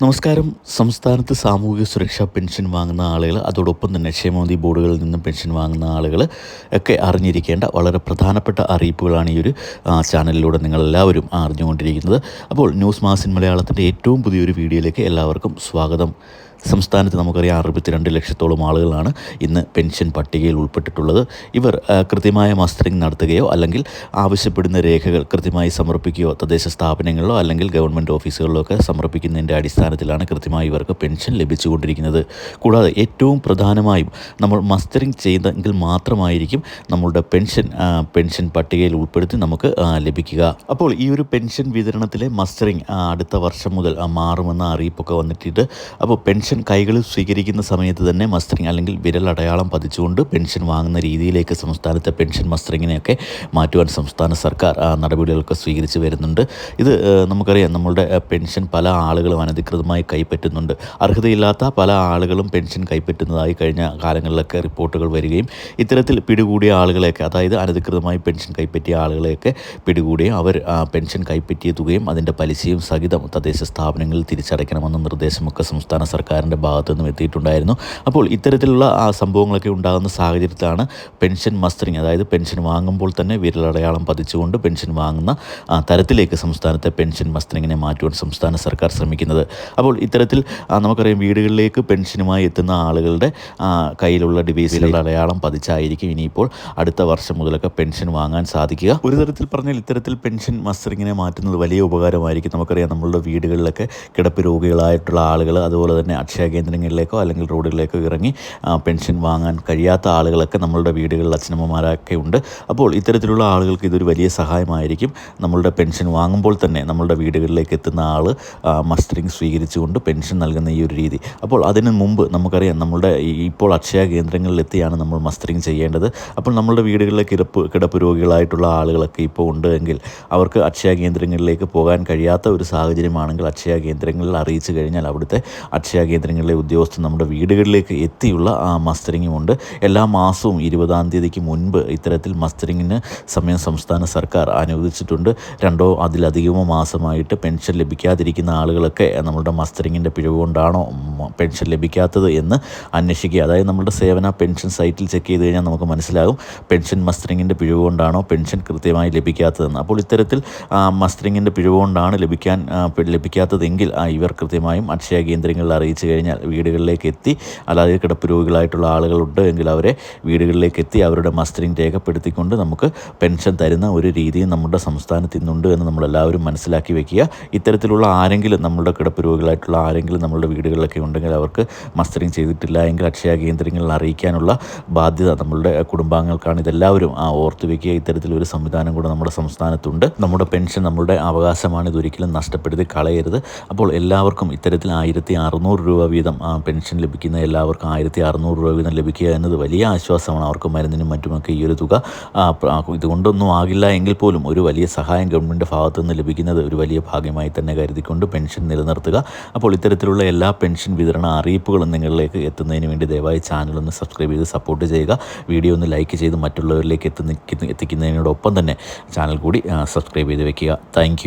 നമസ്കാരം. സംസ്ഥാനത്ത് സാമൂഹിക സുരക്ഷാ പെൻഷൻ വാങ്ങുന്ന ആളുകൾ, അതോടൊപ്പം തന്നെ ക്ഷേമനിധി ബോർഡുകളിൽ നിന്നും പെൻഷൻ വാങ്ങുന്ന ആളുകൾ ഒക്കെ അറിഞ്ഞിരിക്കേണ്ട വളരെ പ്രധാനപ്പെട്ട അറിയിപ്പുകളാണ് ഈ ഒരു ചാനലിലൂടെ നിങ്ങളെല്ലാവരും അറിഞ്ഞുകൊണ്ടിരിക്കുന്നത്. അപ്പോൾ ന്യൂസ് മാസിൻ മലയാളത്തിൻ്റെ ഏറ്റവും പുതിയൊരു വീഡിയോയിലേക്ക് എല്ലാവർക്കും സ്വാഗതം. സംസ്ഥാനത്ത് നമുക്കറിയാം 62 ലക്ഷത്തോളം ആളുകളാണ് ഇന്ന് പെൻഷൻ പട്ടികയിൽ ഉൾപ്പെട്ടിട്ടുള്ളത്. ഇവർ കൃത്യമായ മസ്റ്ററിംഗ് നടത്തുകയോ അല്ലെങ്കിൽ ആവശ്യപ്പെടുന്ന രേഖകൾ കൃത്യമായി സമർപ്പിക്കുകയോ തദ്ദേശ സ്ഥാപനങ്ങളിലോ അല്ലെങ്കിൽ ഗവൺമെൻറ് ഓഫീസുകളിലോ ഒക്കെ സമർപ്പിക്കുന്നതിൻ്റെ അടിസ്ഥാനത്തിലാണ് കൃത്യമായി ഇവർക്ക് പെൻഷൻ ലഭിച്ചുകൊണ്ടിരിക്കുന്നത്. കൂടാതെ ഏറ്റവും പ്രധാനമായും നമ്മൾ മസ്റ്ററിംഗ് ചെയ്തെങ്കിൽ മാത്രമായിരിക്കും നമ്മളുടെ പെൻഷൻ പട്ടികയിൽ ഉൾപ്പെടുത്തി നമുക്ക് ലഭിക്കുക. അപ്പോൾ ഈ ഒരു പെൻഷൻ വിതരണത്തിലെ മസ്റ്ററിംഗ് അടുത്ത വർഷം മുതൽ മാറുമെന്ന അറിയിപ്പൊക്കെ വന്നിട്ടുണ്ട്. അപ്പോൾ പെൻഷൻ കൈകളിൽ സ്വീകരിക്കുന്ന സമയത്ത് തന്നെ മസ്റ്ററിംഗ് അല്ലെങ്കിൽ വിരലടയാളം പതിച്ചുകൊണ്ട് പെൻഷൻ വാങ്ങുന്ന രീതിയിലേക്ക് സംസ്ഥാനത്തെ പെൻഷൻ മസ്റ്ററിങ്ങിനെയൊക്കെ മാറ്റുവാൻ സംസ്ഥാന സർക്കാർ നടപടികളൊക്കെ സ്വീകരിച്ച് വരുന്നുണ്ട്. ഇത് നമുക്കറിയാം, നമ്മളുടെ പെൻഷൻ പല ആളുകളും അനധികൃതമായി കൈപ്പറ്റുന്നുണ്ട്. അർഹതയില്ലാത്ത പല ആളുകളും പെൻഷൻ കൈപ്പറ്റുന്നതായി കഴിഞ്ഞ കാലങ്ങളിലൊക്കെ റിപ്പോർട്ടുകൾ വരികയും ഇത്തരത്തിൽ പിടികൂടിയ ആളുകളെയൊക്കെ, അതായത് അനധികൃതമായി പെൻഷൻ കൈപ്പറ്റിയ ആളുകളെയൊക്കെ പിടികൂടുകയും അവർ പെൻഷൻ കൈപ്പറ്റിയ തുകയും അതിൻ്റെ പലിശയും സഹിതം തദ്ദേശ സ്ഥാപനങ്ങളിൽ തിരിച്ചടയ്ക്കണമെന്ന നിർദ്ദേശമൊക്കെ സംസ്ഥാന സർക്കാരിൻ്റെ ഭാഗത്തു നിന്നും എത്തിയിട്ടുണ്ടായിരുന്നു. അപ്പോൾ ഇത്തരത്തിലുള്ള സംഭവങ്ങളൊക്കെ ഉണ്ടാകുന്ന സാഹചര്യത്തിലാണ് പെൻഷൻ മസ്റ്ററിങ്, അതായത് പെൻഷൻ വാങ്ങുമ്പോൾ തന്നെ വിരലടയാളം പതിച്ചുകൊണ്ട് പെൻഷൻ വാങ്ങുന്ന തരത്തിലേക്ക് സംസ്ഥാനത്തെ പെൻഷൻ മസ്റ്ററിങ്ങിനെ മാറ്റുവാൻ സംസ്ഥാന സർക്കാർ ശ്രമിക്കുന്നത്. അപ്പോൾ ഇത്തരത്തിൽ നമുക്കറിയാം, വീടുകളിലേക്ക് പെൻഷനുമായി എത്തുന്ന ആളുകളുടെ കയ്യിലുള്ള ഡിവൈസിലുള്ള അടയാളം പതിച്ചായിരിക്കും ഇനിയിപ്പോൾ അടുത്ത വർഷം മുതലൊക്കെ പെൻഷൻ വാങ്ങാൻ സാധിക്കുക. ഒരു തരത്തിൽ പറഞ്ഞാൽ ഇത്തരത്തിൽ പെൻഷൻ മസ്റ്ററിങ്ങിനെ മാറ്റുന്നത് വലിയ ഉപകാരമായിരിക്കും. നമുക്കറിയാം, നമ്മളുടെ വീടുകളിലൊക്കെ കിടപ്പ് രോഗികളായിട്ടുള്ള ആളുകൾ, അതുപോലെ തന്നെ അക്ഷയ കേന്ദ്രങ്ങളിലേക്കോ അല്ലെങ്കിൽ റോഡുകളിലേക്കോ ഇറങ്ങി പെൻഷൻ വാങ്ങാൻ കഴിയാത്ത ആളുകളൊക്കെ നമ്മളുടെ വീടുകളിൽ അച്ഛനമ്മമാരൊക്കെ ഉണ്ട്. അപ്പോൾ ഇത്തരത്തിലുള്ള ആളുകൾക്ക് ഇതൊരു വലിയ സഹായമായിരിക്കും. നമ്മളുടെ പെൻഷൻ വാങ്ങുമ്പോൾ തന്നെ നമ്മളുടെ വീടുകളിലേക്ക് എത്തുന്ന ആൾ മസ്റ്ററിങ് സ്വീകരിച്ചുകൊണ്ട് പെൻഷൻ നൽകുന്ന ഈ ഒരു രീതി. അപ്പോൾ അതിന് മുമ്പ് നമുക്കറിയാം, നമ്മളുടെ ഇപ്പോൾ അക്ഷയ കേന്ദ്രങ്ങളിലെത്തിയാണ് നമ്മൾ മസ്റ്ററിങ് ചെയ്യേണ്ടത്. അപ്പോൾ നമ്മളുടെ വീടുകളിലെ കിടപ്പ് രോഗികളായിട്ടുള്ള ആളുകളൊക്കെ ഇപ്പോൾ ഉണ്ട് എങ്കിൽ അവർക്ക് അക്ഷയ കേന്ദ്രങ്ങളിലേക്ക് പോകാൻ കഴിയാത്ത ഒരു സാഹചര്യമാണെങ്കിൽ അക്ഷയ കേന്ദ്രങ്ങളിൽ അറിയിച്ചു കഴിഞ്ഞാൽ അവിടുത്തെ അക്ഷയ കേന്ദ്രങ്ങളിലെ ഉദ്യോഗസ്ഥർ നമ്മുടെ വീടുകളിലേക്ക് എത്തിയുള്ള മസ്റ്ററിങ്ങുമുണ്ട്. എല്ലാ മാസവും 20-ാം തീയതിക്ക് മുൻപ് ഇത്തരത്തിൽ മസ്റ്ററിങ്ങിന് സമയം സംസ്ഥാന സർക്കാർ അനുവദിച്ചിട്ടുണ്ട്. 2 അതിലധികമോ മാസമായിട്ട് പെൻഷൻ ലഭിക്കാതിരിക്കുന്ന ആളുകളൊക്കെ നമ്മുടെ മസ്റ്ററിങ്ങിൻ്റെ പിഴവ് കൊണ്ടാണോ പെൻഷൻ ലഭിക്കാത്തത് എന്ന് അന്വേഷിക്കുക. അതായത് നമ്മുടെ സേവന പെൻഷൻ സൈറ്റിൽ ചെക്ക് ചെയ്ത് കഴിഞ്ഞാൽ നമുക്ക് മനസ്സിലാകും പെൻഷൻ മസ്റ്ററിങ്ങിൻ്റെ പിഴവ് കൊണ്ടാണോ പെൻഷൻ കൃത്യമായി ലഭിക്കാത്തതെന്ന്. അപ്പോൾ ഇത്തരത്തിൽ മസ്റ്ററിങ്ങിൻ്റെ പിഴവ് കൊണ്ടാണ് ലഭിക്കാത്തതെങ്കിൽ ഇവർ കൃത്യമായും അക്ഷയ കേന്ദ്രങ്ങളിൽ അറിയിച്ചു കഴിഞ്ഞാൽ വീടുകളിലേക്ക് എത്തി, അല്ലാതെ കിടപ്പ് രോഗികളായിട്ടുള്ള ആളുകളുണ്ട് എങ്കിൽ അവരെ വീടുകളിലേക്ക് എത്തി അവരുടെ മസ്റ്ററിങ് രേഖപ്പെടുത്തിക്കൊണ്ട് നമുക്ക് പെൻഷൻ തരുന്ന ഒരു രീതിയും നമ്മുടെ സംസ്ഥാനത്ത് ഇന്നുണ്ട് എന്ന് നമ്മളെല്ലാവരും മനസ്സിലാക്കി വെക്കുക. ഇത്തരത്തിലുള്ള ആരെങ്കിലും നമ്മളുടെ കിടപ്പ് രോഗികളായിട്ടുള്ള ആരെങ്കിലും നമ്മളുടെ വീടുകളിലൊക്കെ ഉണ്ടെങ്കിൽ അവർക്ക് മസ്റ്ററിങ് ചെയ്തിട്ടില്ല എങ്കിൽ അക്ഷയ കേന്ദ്രങ്ങളിൽ അറിയിക്കാനുള്ള ബാധ്യത നമ്മളുടെ കുടുംബാംഗങ്ങൾക്കാണ്. ഇതെല്ലാവരും ഓർത്ത് വെക്കുക. ഇത്തരത്തിലൊരു സംവിധാനം കൂടെ നമ്മുടെ സംസ്ഥാനത്തുണ്ട്. നമ്മുടെ പെൻഷൻ നമ്മളുടെ അവകാശമാണ്, ഇതൊരിക്കലും നഷ്ടപ്പെടുത്തി കളയരുത്. അപ്പോൾ എല്ലാവർക്കും ഇത്തരത്തിൽ 1600 രൂപ വീതം പെൻഷൻ ലഭിക്കുന്ന എല്ലാവർക്കും 1600 രൂപ വീതം ലഭിക്കുക എന്നത് വലിയ ആശ്വാസമാണ്. അവർക്ക് മരുന്നിനും മറ്റുമൊക്കെ ഈ ഒരു തുക ഇതുകൊണ്ടൊന്നും ആകില്ല എങ്കിൽ പോലും ഒരു വലിയ സഹായം ഗവൺമെൻറ് ഭാഗത്തു നിന്ന് ലഭിക്കുന്നത് ഒരു വലിയ ഭാഗ്യമായി തന്നെ കരുതിക്കൊണ്ട് പെൻഷൻ നിലനിർത്തുക. അപ്പോൾ ഇത്തരത്തിലുള്ള എല്ലാ പെൻഷൻ വിതരണ അറിയിപ്പുകളും നിങ്ങളിലേക്ക് എത്തുന്നതിന് വേണ്ടി ദയവായി ചാനലൊന്ന് സബ്സ്ക്രൈബ് ചെയ്ത് സപ്പോർട്ട് ചെയ്യുക. വീഡിയോ ഒന്ന് ലൈക്ക് ചെയ്ത് മറ്റുള്ളവരിലേക്ക് എത്തിക്കുന്നതിനോടൊപ്പം തന്നെ ചാനൽ കൂടി സബ്സ്ക്രൈബ് ചെയ്ത് വെക്കുക. താങ്ക്